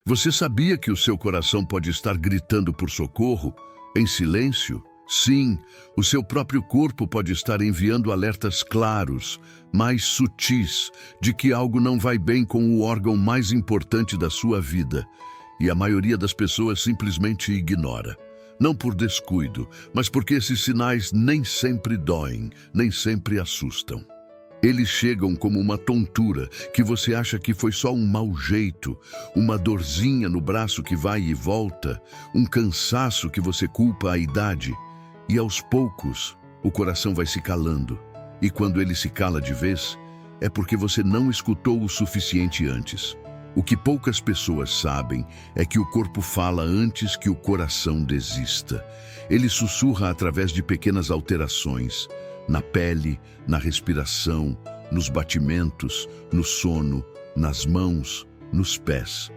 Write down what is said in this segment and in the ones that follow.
Você sabia que o seu coração pode estar gritando por socorro, em silêncio? Sim, o seu próprio corpo pode estar enviando alertas claros, mais sutis, de que algo não vai bem com o órgão mais importante da sua vida. E a maioria das pessoas simplesmente ignora. Não por descuido, mas porque esses sinais nem sempre doem, nem sempre assustam. Eles chegam como uma tontura que você acha que foi só um mau jeito, uma dorzinha no braço que vai e volta, um cansaço que você culpa a idade. E aos poucos, o coração vai se calando. E quando ele se cala de vez, é porque você não escutou o suficiente antes. O que poucas pessoas sabem é que o corpo fala antes que o coração desista. Ele sussurra através de pequenas alterações, na pele, na respiração, nos batimentos, no sono, nas mãos, nos pés.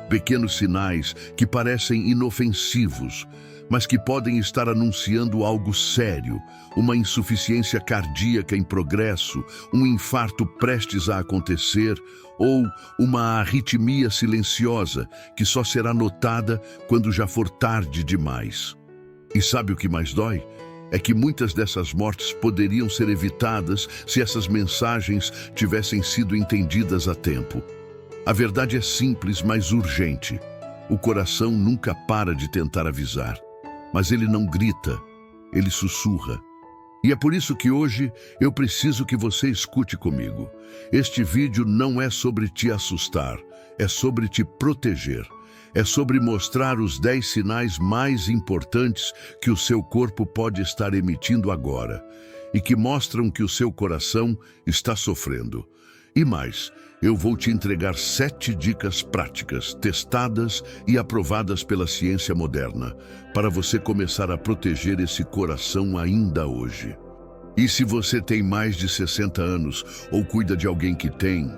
Pequenos sinais que parecem inofensivos, mas que podem estar anunciando algo sério, uma insuficiência cardíaca em progresso, um infarto prestes a acontecer ou uma arritmia silenciosa que só será notada quando já for tarde demais. E sabe o que mais dói? É que muitas dessas mortes poderiam ser evitadas se essas mensagens tivessem sido entendidas a tempo. A verdade é simples, mas urgente. O coração nunca para de tentar avisar. Mas ele não grita, ele sussurra. E é por isso que hoje eu preciso que você escute comigo. Este vídeo não é sobre te assustar, é sobre te proteger. É sobre mostrar os 10 sinais mais importantes que o seu corpo pode estar emitindo agora e que mostram que o seu coração está sofrendo. E mais, eu vou te entregar 7 dicas práticas, testadas e aprovadas pela ciência moderna, para você começar a proteger esse coração ainda hoje. E se você tem mais de 60 anos ou cuida de alguém que tem,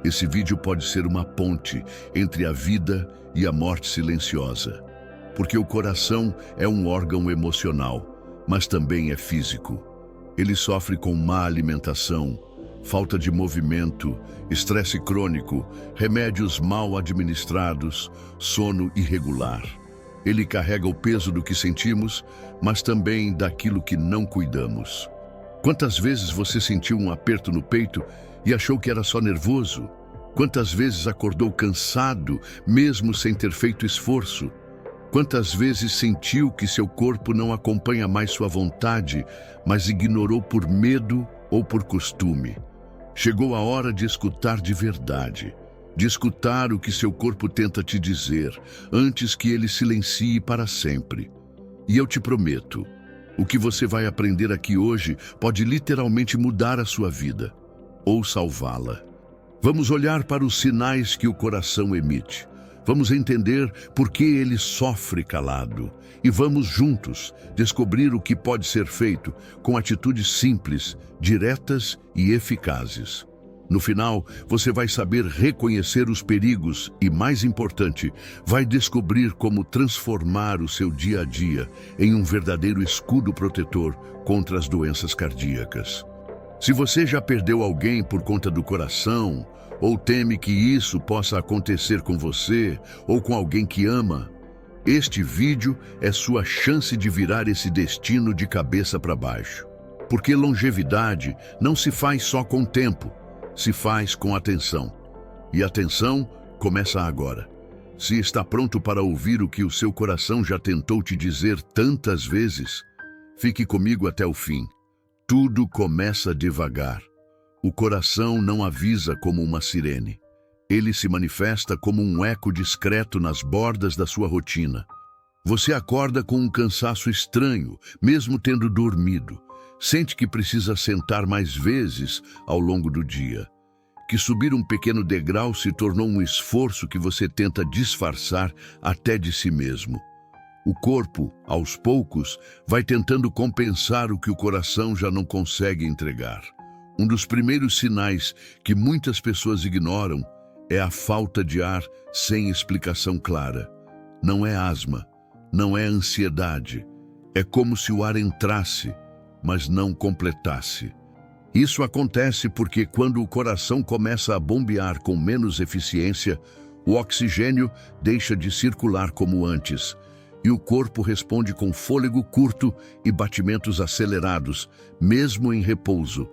esse vídeo pode ser uma ponte entre a vida e a morte silenciosa. Porque o coração é um órgão emocional, mas também é físico. Ele sofre com má alimentação, falta de movimento, estresse crônico, remédios mal administrados, sono irregular. Ele carrega o peso do que sentimos, mas também daquilo que não cuidamos. Quantas vezes você sentiu um aperto no peito e achou que era só nervoso? Quantas vezes acordou cansado, mesmo sem ter feito esforço? Quantas vezes sentiu que seu corpo não acompanha mais sua vontade, mas ignorou por medo ou por costume? Chegou a hora de escutar de verdade, de escutar o que seu corpo tenta te dizer, antes que ele silencie para sempre. E eu te prometo, o que você vai aprender aqui hoje pode literalmente mudar a sua vida, ou salvá-la. Vamos olhar para os sinais que o coração emite. Vamos entender por que ele sofre calado. E vamos juntos descobrir o que pode ser feito com atitudes simples, diretas e eficazes. No final, você vai saber reconhecer os perigos e, mais importante, vai descobrir como transformar o seu dia a dia em um verdadeiro escudo protetor contra as doenças cardíacas. Se você já perdeu alguém por conta do coração, ou teme que isso possa acontecer com você ou com alguém que ama, este vídeo é sua chance de virar esse destino de cabeça para baixo. Porque longevidade não se faz só com tempo, se faz com atenção. E a atenção começa agora. Se está pronto para ouvir o que o seu coração já tentou te dizer tantas vezes, fique comigo até o fim. Tudo começa devagar. O coração não avisa como uma sirene. Ele se manifesta como um eco discreto nas bordas da sua rotina. Você acorda com um cansaço estranho, mesmo tendo dormido. Sente que precisa sentar mais vezes ao longo do dia. Que subir um pequeno degrau se tornou um esforço que você tenta disfarçar até de si mesmo. O corpo, aos poucos, vai tentando compensar o que o coração já não consegue entregar. Um dos primeiros sinais que muitas pessoas ignoram é a falta de ar sem explicação clara. Não é asma, não é ansiedade. É como se o ar entrasse, mas não completasse. Isso acontece porque quando o coração começa a bombear com menos eficiência, O oxigênio deixa de circular como antes, e o corpo responde com fôlego curto e batimentos acelerados, mesmo em repouso.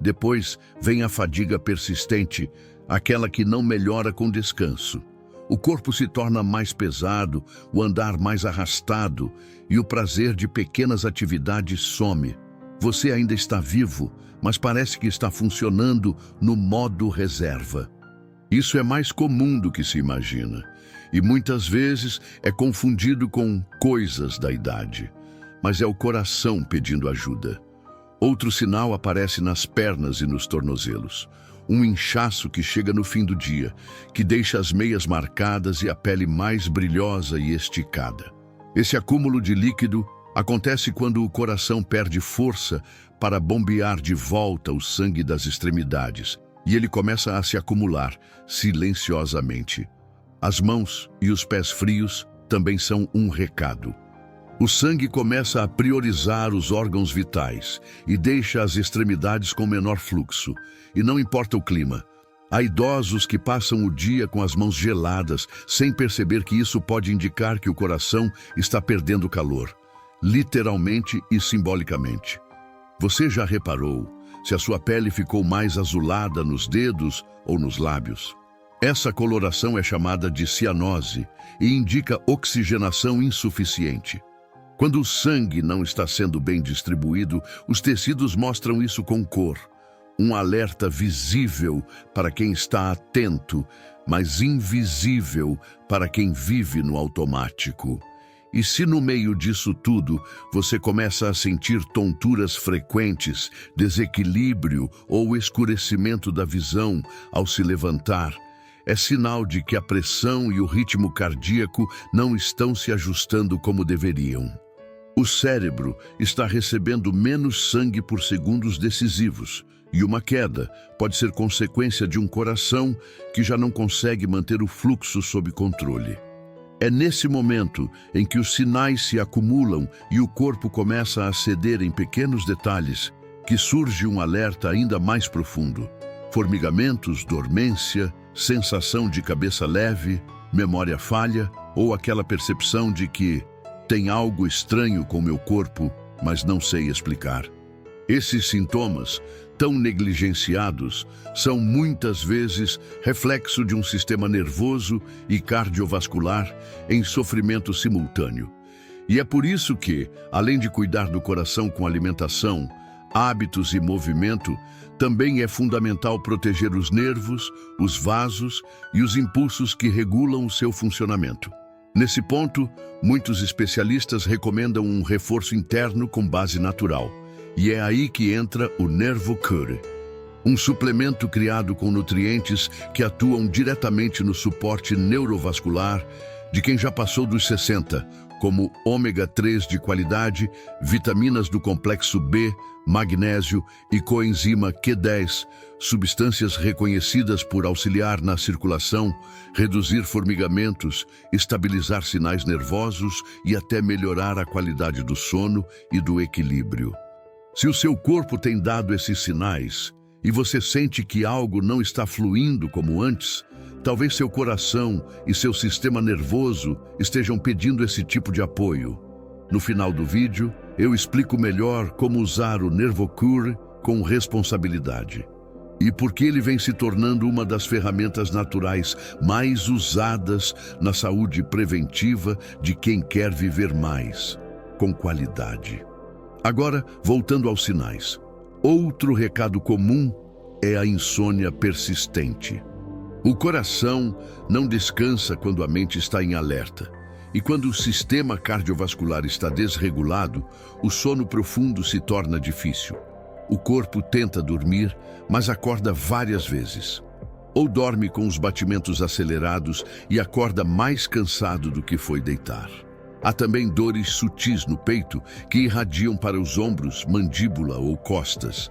Depois vem a fadiga persistente, aquela que não melhora com descanso. O corpo se torna mais pesado, o andar mais arrastado e o prazer de pequenas atividades some. Você ainda está vivo, mas parece que está funcionando no modo reserva. Isso é mais comum do que se imagina, e muitas vezes é confundido com coisas da idade, mas é o coração pedindo ajuda. Outro sinal aparece nas pernas e nos tornozelos. Um inchaço que chega no fim do dia, que deixa as meias marcadas e a pele mais brilhosa e esticada. Esse acúmulo de líquido acontece quando o coração perde força para bombear de volta o sangue das extremidades, e ele começa a se acumular silenciosamente. As mãos e os pés frios também são um recado. O sangue começa a priorizar os órgãos vitais e deixa as extremidades com menor fluxo. E não importa o clima. Há idosos que passam o dia com as mãos geladas, sem perceber que isso pode indicar que o coração está perdendo calor, literalmente e simbolicamente. Você já reparou se a sua pele ficou mais azulada nos dedos ou nos lábios? Essa coloração é chamada de cianose e indica oxigenação insuficiente. Quando o sangue não está sendo bem distribuído, os tecidos mostram isso com cor. Um alerta visível para quem está atento, mas invisível para quem vive no automático. E se no meio disso tudo você começa a sentir tonturas frequentes, desequilíbrio ou escurecimento da visão ao se levantar, é sinal de que a pressão e o ritmo cardíaco não estão se ajustando como deveriam. O cérebro está recebendo menos sangue por segundos decisivos, e uma queda pode ser consequência de um coração que já não consegue manter o fluxo sob controle. É nesse momento em que os sinais se acumulam e o corpo começa a ceder em pequenos detalhes que surge um alerta ainda mais profundo. Formigamentos, dormência, sensação de cabeça leve, memória falha ou aquela percepção de que tem algo estranho com meu corpo, mas não sei explicar. Esses sintomas, tão negligenciados, são muitas vezes reflexo de um sistema nervoso e cardiovascular em sofrimento simultâneo. E é por isso que, além de cuidar do coração com alimentação, hábitos e movimento, também é fundamental proteger os nervos, os vasos e os impulsos que regulam o seu funcionamento. Nesse ponto, muitos especialistas recomendam um reforço interno com base natural. E é aí que entra o NervoCure, um suplemento criado com nutrientes que atuam diretamente no suporte neurovascular de quem já passou dos 60, como ômega 3 de qualidade, vitaminas do complexo B, magnésio e coenzima Q10, substâncias reconhecidas por auxiliar na circulação, reduzir formigamentos, estabilizar sinais nervosos e até melhorar a qualidade do sono e do equilíbrio. Se o seu corpo tem dado esses sinais e você sente que algo não está fluindo como antes, talvez seu coração e seu sistema nervoso estejam pedindo esse tipo de apoio. No final do vídeo, eu explico melhor como usar o NervoCure com responsabilidade e por que ele vem se tornando uma das ferramentas naturais mais usadas na saúde preventiva de quem quer viver mais, com qualidade. Agora, voltando aos sinais. Outro recado comum é a insônia persistente. O coração não descansa quando a mente está em alerta. E quando o sistema cardiovascular está desregulado, o sono profundo se torna difícil. O corpo tenta dormir, mas acorda várias vezes. Ou dorme com os batimentos acelerados e acorda mais cansado do que foi deitar. Há também dores sutis no peito que irradiam para os ombros, mandíbula ou costas.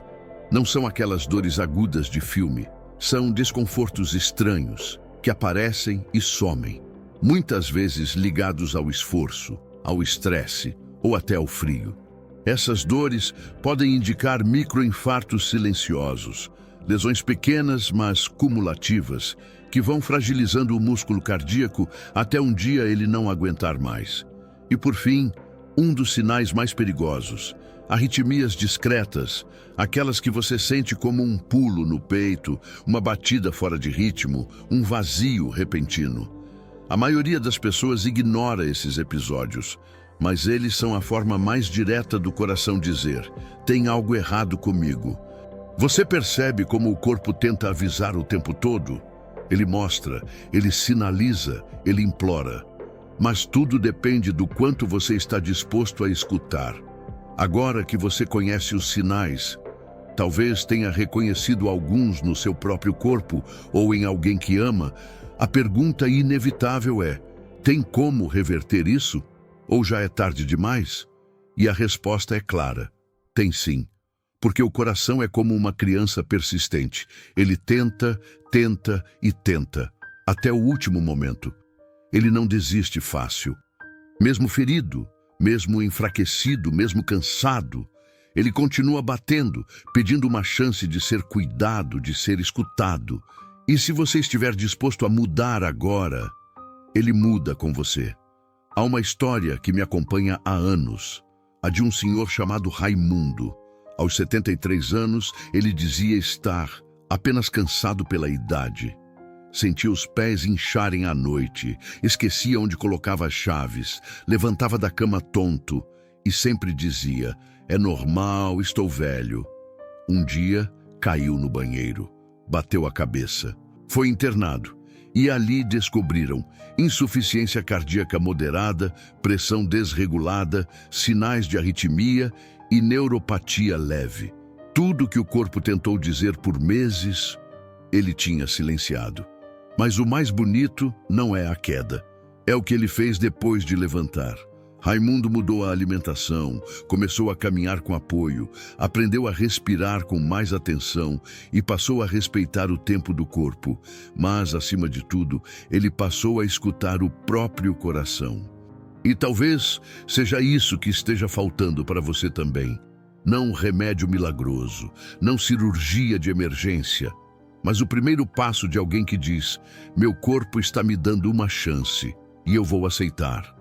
Não são aquelas dores agudas de filme. São desconfortos estranhos que aparecem e somem, muitas vezes ligados ao esforço, ao estresse ou até ao frio. Essas dores podem indicar microinfartos silenciosos, lesões pequenas mas cumulativas que vão fragilizando o músculo cardíaco até um dia ele não aguentar mais. E por fim, um dos sinais mais perigosos, arritmias discretas, aquelas que você sente como um pulo no peito, uma batida fora de ritmo, um vazio repentino. A maioria das pessoas ignora esses episódios, mas eles são a forma mais direta do coração dizer: tem algo errado comigo. Você percebe como o corpo tenta avisar o tempo todo? Ele mostra, ele sinaliza, ele implora. Mas tudo depende do quanto você está disposto a escutar. Agora que você conhece os sinais, talvez tenha reconhecido alguns no seu próprio corpo ou em alguém que ama, a pergunta inevitável é: tem como reverter isso? Ou já é tarde demais? E a resposta é clara: tem sim. Porque o coração é como uma criança persistente. Ele tenta, tenta e tenta, até o último momento. Ele não desiste fácil. Mesmo ferido, mesmo enfraquecido, mesmo cansado, ele continua batendo, pedindo uma chance de ser cuidado, de ser escutado. E se você estiver disposto a mudar agora, ele muda com você. Há uma história que me acompanha há anos, a de um senhor chamado Raimundo. Aos 73 anos, ele dizia estar apenas cansado pela idade. Sentia os pés incharem à noite, esquecia onde colocava as chaves, levantava da cama tonto e sempre dizia: é normal, estou velho. Um dia, caiu no banheiro, bateu a cabeça, foi internado e ali descobriram insuficiência cardíaca moderada, pressão desregulada, sinais de arritmia e neuropatia leve. Tudo que o corpo tentou dizer por meses, ele tinha silenciado. Mas o mais bonito não é a queda, é o que ele fez depois de levantar. Raimundo mudou a alimentação, começou a caminhar com apoio, aprendeu a respirar com mais atenção e passou a respeitar o tempo do corpo. Mas, acima de tudo, ele passou a escutar o próprio coração. E talvez seja isso que esteja faltando para você também. Não um remédio milagroso, não cirurgia de emergência, mas o primeiro passo de alguém que diz: meu corpo está me dando uma chance e eu vou aceitar.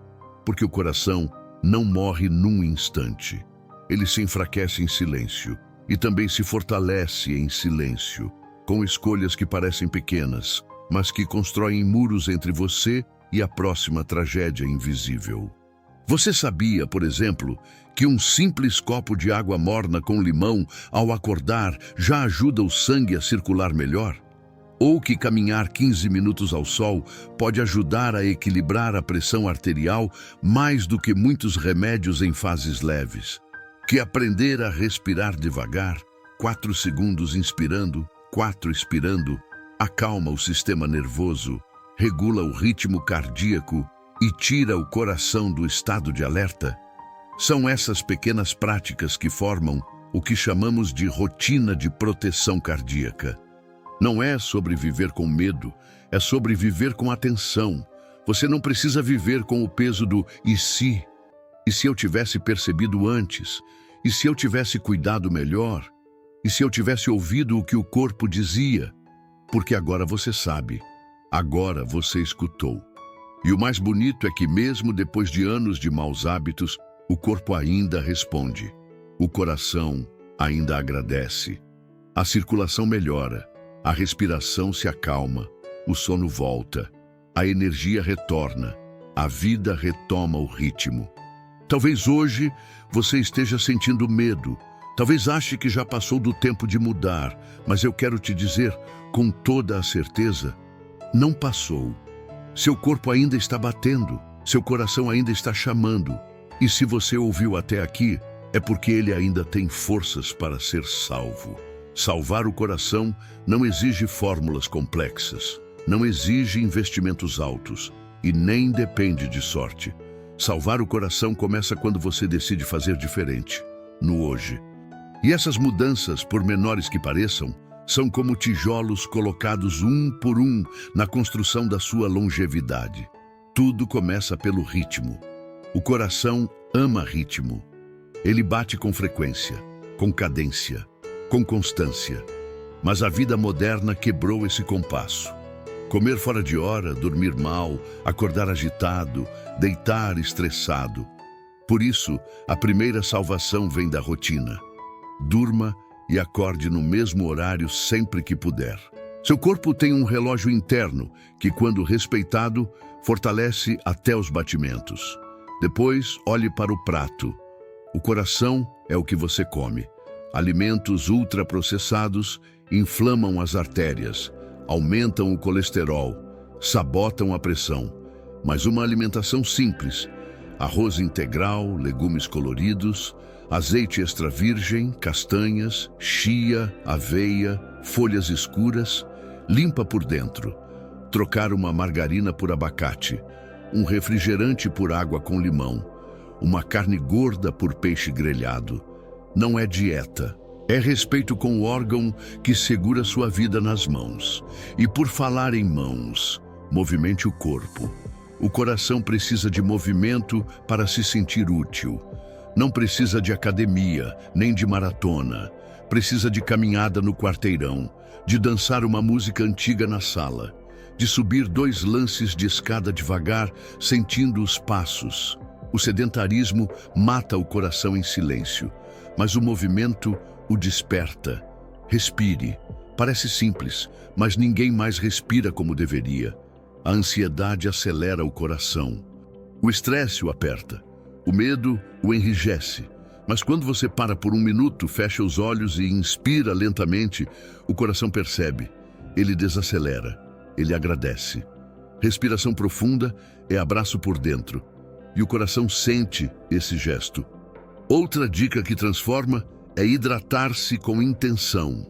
Porque o coração não morre num instante. Ele se enfraquece em silêncio e também se fortalece em silêncio, com escolhas que parecem pequenas, mas que constroem muros entre você e a próxima tragédia invisível. Você sabia, por exemplo, que um simples copo de água morna com limão, ao acordar, já ajuda o sangue a circular melhor? Ou que caminhar 15 minutos ao sol pode ajudar a equilibrar a pressão arterial mais do que muitos remédios em fases leves? Que aprender a respirar devagar, 4 segundos inspirando, 4 expirando, acalma o sistema nervoso, regula o ritmo cardíaco e tira o coração do estado de alerta? São essas pequenas práticas que formam o que chamamos de rotina de proteção cardíaca. Não é sobre viver com medo, é sobre viver com atenção. Você não precisa viver com o peso do "e se?" E se eu tivesse percebido antes? E se eu tivesse cuidado melhor? E se eu tivesse ouvido o que o corpo dizia? Porque agora você sabe. Agora você escutou. E o mais bonito é que mesmo depois de anos de maus hábitos, o corpo ainda responde. O coração ainda agradece. A circulação melhora. A respiração se acalma. O sono volta. A energia retorna. A vida retoma o ritmo. Talvez hoje você esteja sentindo medo. Talvez ache que já passou do tempo de mudar. Mas eu quero te dizer, com toda a certeza, não passou. Seu corpo ainda está batendo, seu coração ainda está chamando. E se você ouviu até aqui, é porque ele ainda tem forças para ser salvo. Salvar o coração não exige fórmulas complexas, não exige investimentos altos e nem depende de sorte. Salvar o coração começa quando você decide fazer diferente, no hoje. E essas mudanças, por menores que pareçam, são como tijolos colocados um por um na construção da sua longevidade. Tudo começa pelo ritmo. O coração ama ritmo. Ele bate com frequência, com cadência, com constância. Mas a vida moderna quebrou esse compasso. Comer fora de hora, dormir mal, acordar agitado, deitar estressado. Por isso, a primeira salvação vem da rotina. Durma e acorde no mesmo horário sempre que puder. Seu corpo tem um relógio interno que, quando respeitado, fortalece até os batimentos. Depois, olhe para o prato. O coração é o que você come. Alimentos ultraprocessados inflamam as artérias, aumentam o colesterol, sabotam a pressão. Mas uma alimentação simples, arroz integral, legumes coloridos, azeite extra virgem, castanhas, chia, aveia, folhas escuras, limpa por dentro. Trocar uma margarina por abacate, um refrigerante por água com limão, uma carne gorda por peixe grelhado. Não é dieta, é respeito com o órgão que segura sua vida nas mãos. E por falar em mãos, movimente o corpo. O coração precisa de movimento para se sentir útil. Não precisa de academia, nem de maratona. Precisa de caminhada no quarteirão, de dançar uma música antiga na sala, de subir 2 lances de escada devagar, sentindo os passos. O sedentarismo mata o coração em silêncio, mas o movimento o desperta. Respire. Parece simples, mas ninguém mais respira como deveria. A ansiedade acelera o coração. O estresse o aperta. O medo o enrijece. Mas quando você para por 1 minuto, fecha os olhos e inspira lentamente, o coração percebe. Ele desacelera. Ele agradece. Respiração profunda é abraço por dentro. E o coração sente esse gesto. Outra dica que transforma é hidratar-se com intenção.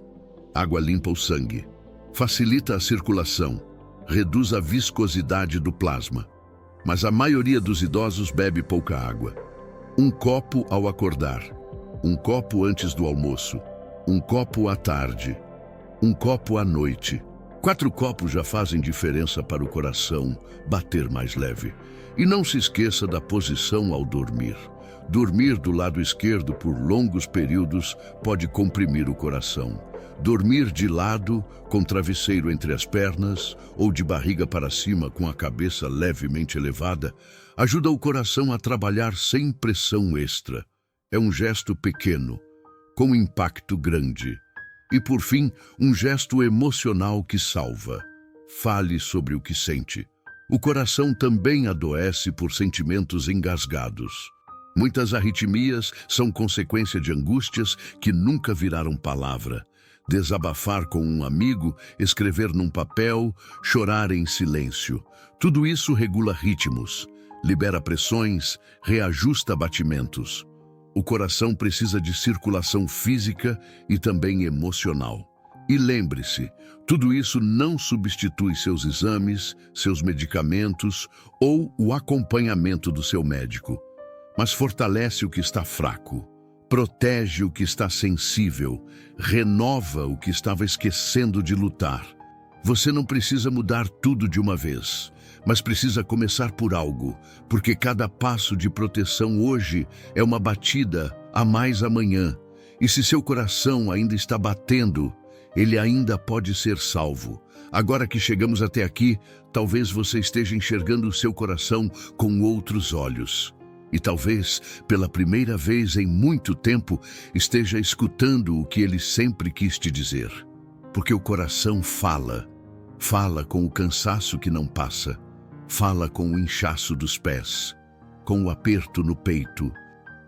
Água limpa o sangue. Facilita a circulação. Reduz a viscosidade do plasma. Mas a maioria dos idosos bebe pouca água. 1 copo ao acordar, 1 copo antes do almoço, 1 copo à tarde, 1 copo à noite. 4 copos já fazem diferença para o coração bater mais leve. E não se esqueça da posição ao dormir. Dormir do lado esquerdo por longos períodos pode comprimir o coração. Dormir de lado, com travesseiro entre as pernas, ou de barriga para cima com a cabeça levemente elevada, ajuda o coração a trabalhar sem pressão extra. É um gesto pequeno, com impacto grande. E, por fim, um gesto emocional que salva. Fale sobre o que sente. O coração também adoece por sentimentos engasgados. Muitas arritmias são consequência de angústias que nunca viraram palavra. Desabafar com um amigo, escrever num papel, chorar em silêncio. Tudo isso regula ritmos, libera pressões, reajusta batimentos. O coração precisa de circulação física e também emocional. E lembre-se, tudo isso não substitui seus exames, seus medicamentos ou o acompanhamento do seu médico, mas fortalece o que está fraco. Protege o que está sensível, renova o que estava esquecendo de lutar. Você não precisa mudar tudo de uma vez, mas precisa começar por algo, porque cada passo de proteção hoje é uma batida a mais amanhã. E se seu coração ainda está batendo, ele ainda pode ser salvo. Agora que chegamos até aqui, talvez você esteja enxergando o seu coração com outros olhos. E talvez, pela primeira vez em muito tempo, esteja escutando o que ele sempre quis te dizer. Porque o coração fala. Fala com o cansaço que não passa. Fala com o inchaço dos pés. Com o aperto no peito.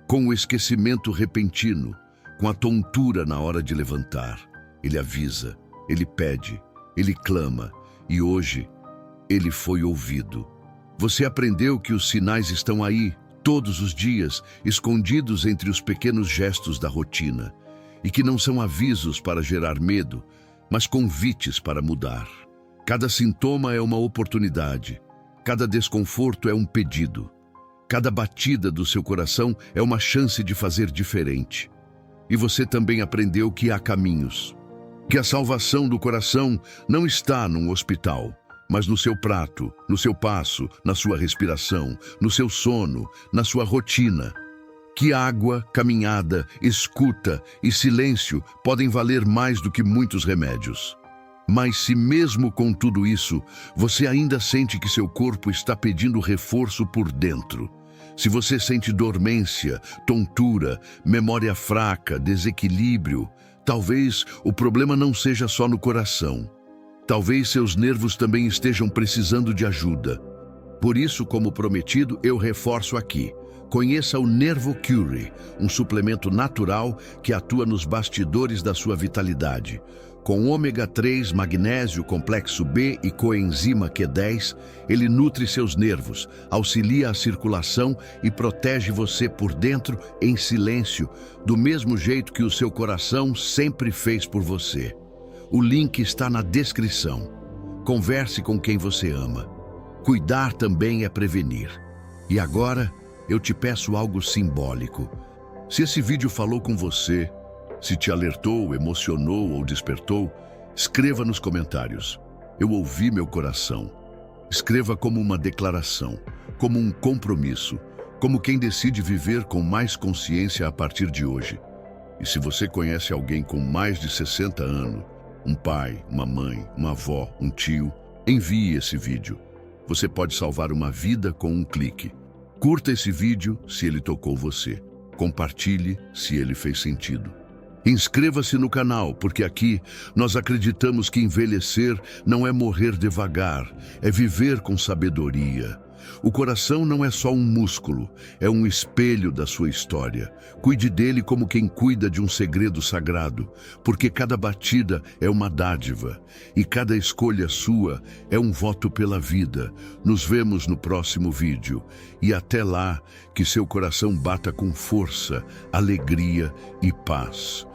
Com o esquecimento repentino. Com a tontura na hora de levantar. Ele avisa. Ele pede. Ele clama. E hoje, ele foi ouvido. Você aprendeu que os sinais estão aí, todos os dias, escondidos entre os pequenos gestos da rotina, e que não são avisos para gerar medo, mas convites para mudar. Cada sintoma é uma oportunidade, cada desconforto é um pedido, cada batida do seu coração é uma chance de fazer diferente. E você também aprendeu que há caminhos, que a salvação do coração não está num hospital, mas no seu prato, no seu passo, na sua respiração, no seu sono, na sua rotina. Que água, caminhada, escuta e silêncio podem valer mais do que muitos remédios. Mas se mesmo com tudo isso, você ainda sente que seu corpo está pedindo reforço por dentro, se você sente dormência, tontura, memória fraca, desequilíbrio, talvez o problema não seja só no coração. Talvez seus nervos também estejam precisando de ajuda. Por isso, como prometido, eu reforço aqui. Conheça o NervoCure, um suplemento natural que atua nos bastidores da sua vitalidade. Com ômega 3, magnésio, complexo B e coenzima Q10, ele nutre seus nervos, auxilia a circulação e protege você por dentro em silêncio, do mesmo jeito que o seu coração sempre fez por você. O link está na descrição. Converse com quem você ama. Cuidar também é prevenir. E agora, eu te peço algo simbólico. Se esse vídeo falou com você, se te alertou, emocionou ou despertou, escreva nos comentários. Eu ouvi meu coração. Escreva como uma declaração, como um compromisso, como quem decide viver com mais consciência a partir de hoje. E se você conhece alguém com mais de 60 anos, um pai, uma mãe, uma avó, um tio, envie esse vídeo. Você pode salvar uma vida com um clique. Curta esse vídeo se ele tocou você. Compartilhe se ele fez sentido. Inscreva-se no canal, porque aqui nós acreditamos que envelhecer não é morrer devagar, é viver com sabedoria. O coração não é só um músculo, é um espelho da sua história. Cuide dele como quem cuida de um segredo sagrado, porque cada batida é uma dádiva e cada escolha sua é um voto pela vida. Nos vemos no próximo vídeo e até lá, que seu coração bata com força, alegria e paz.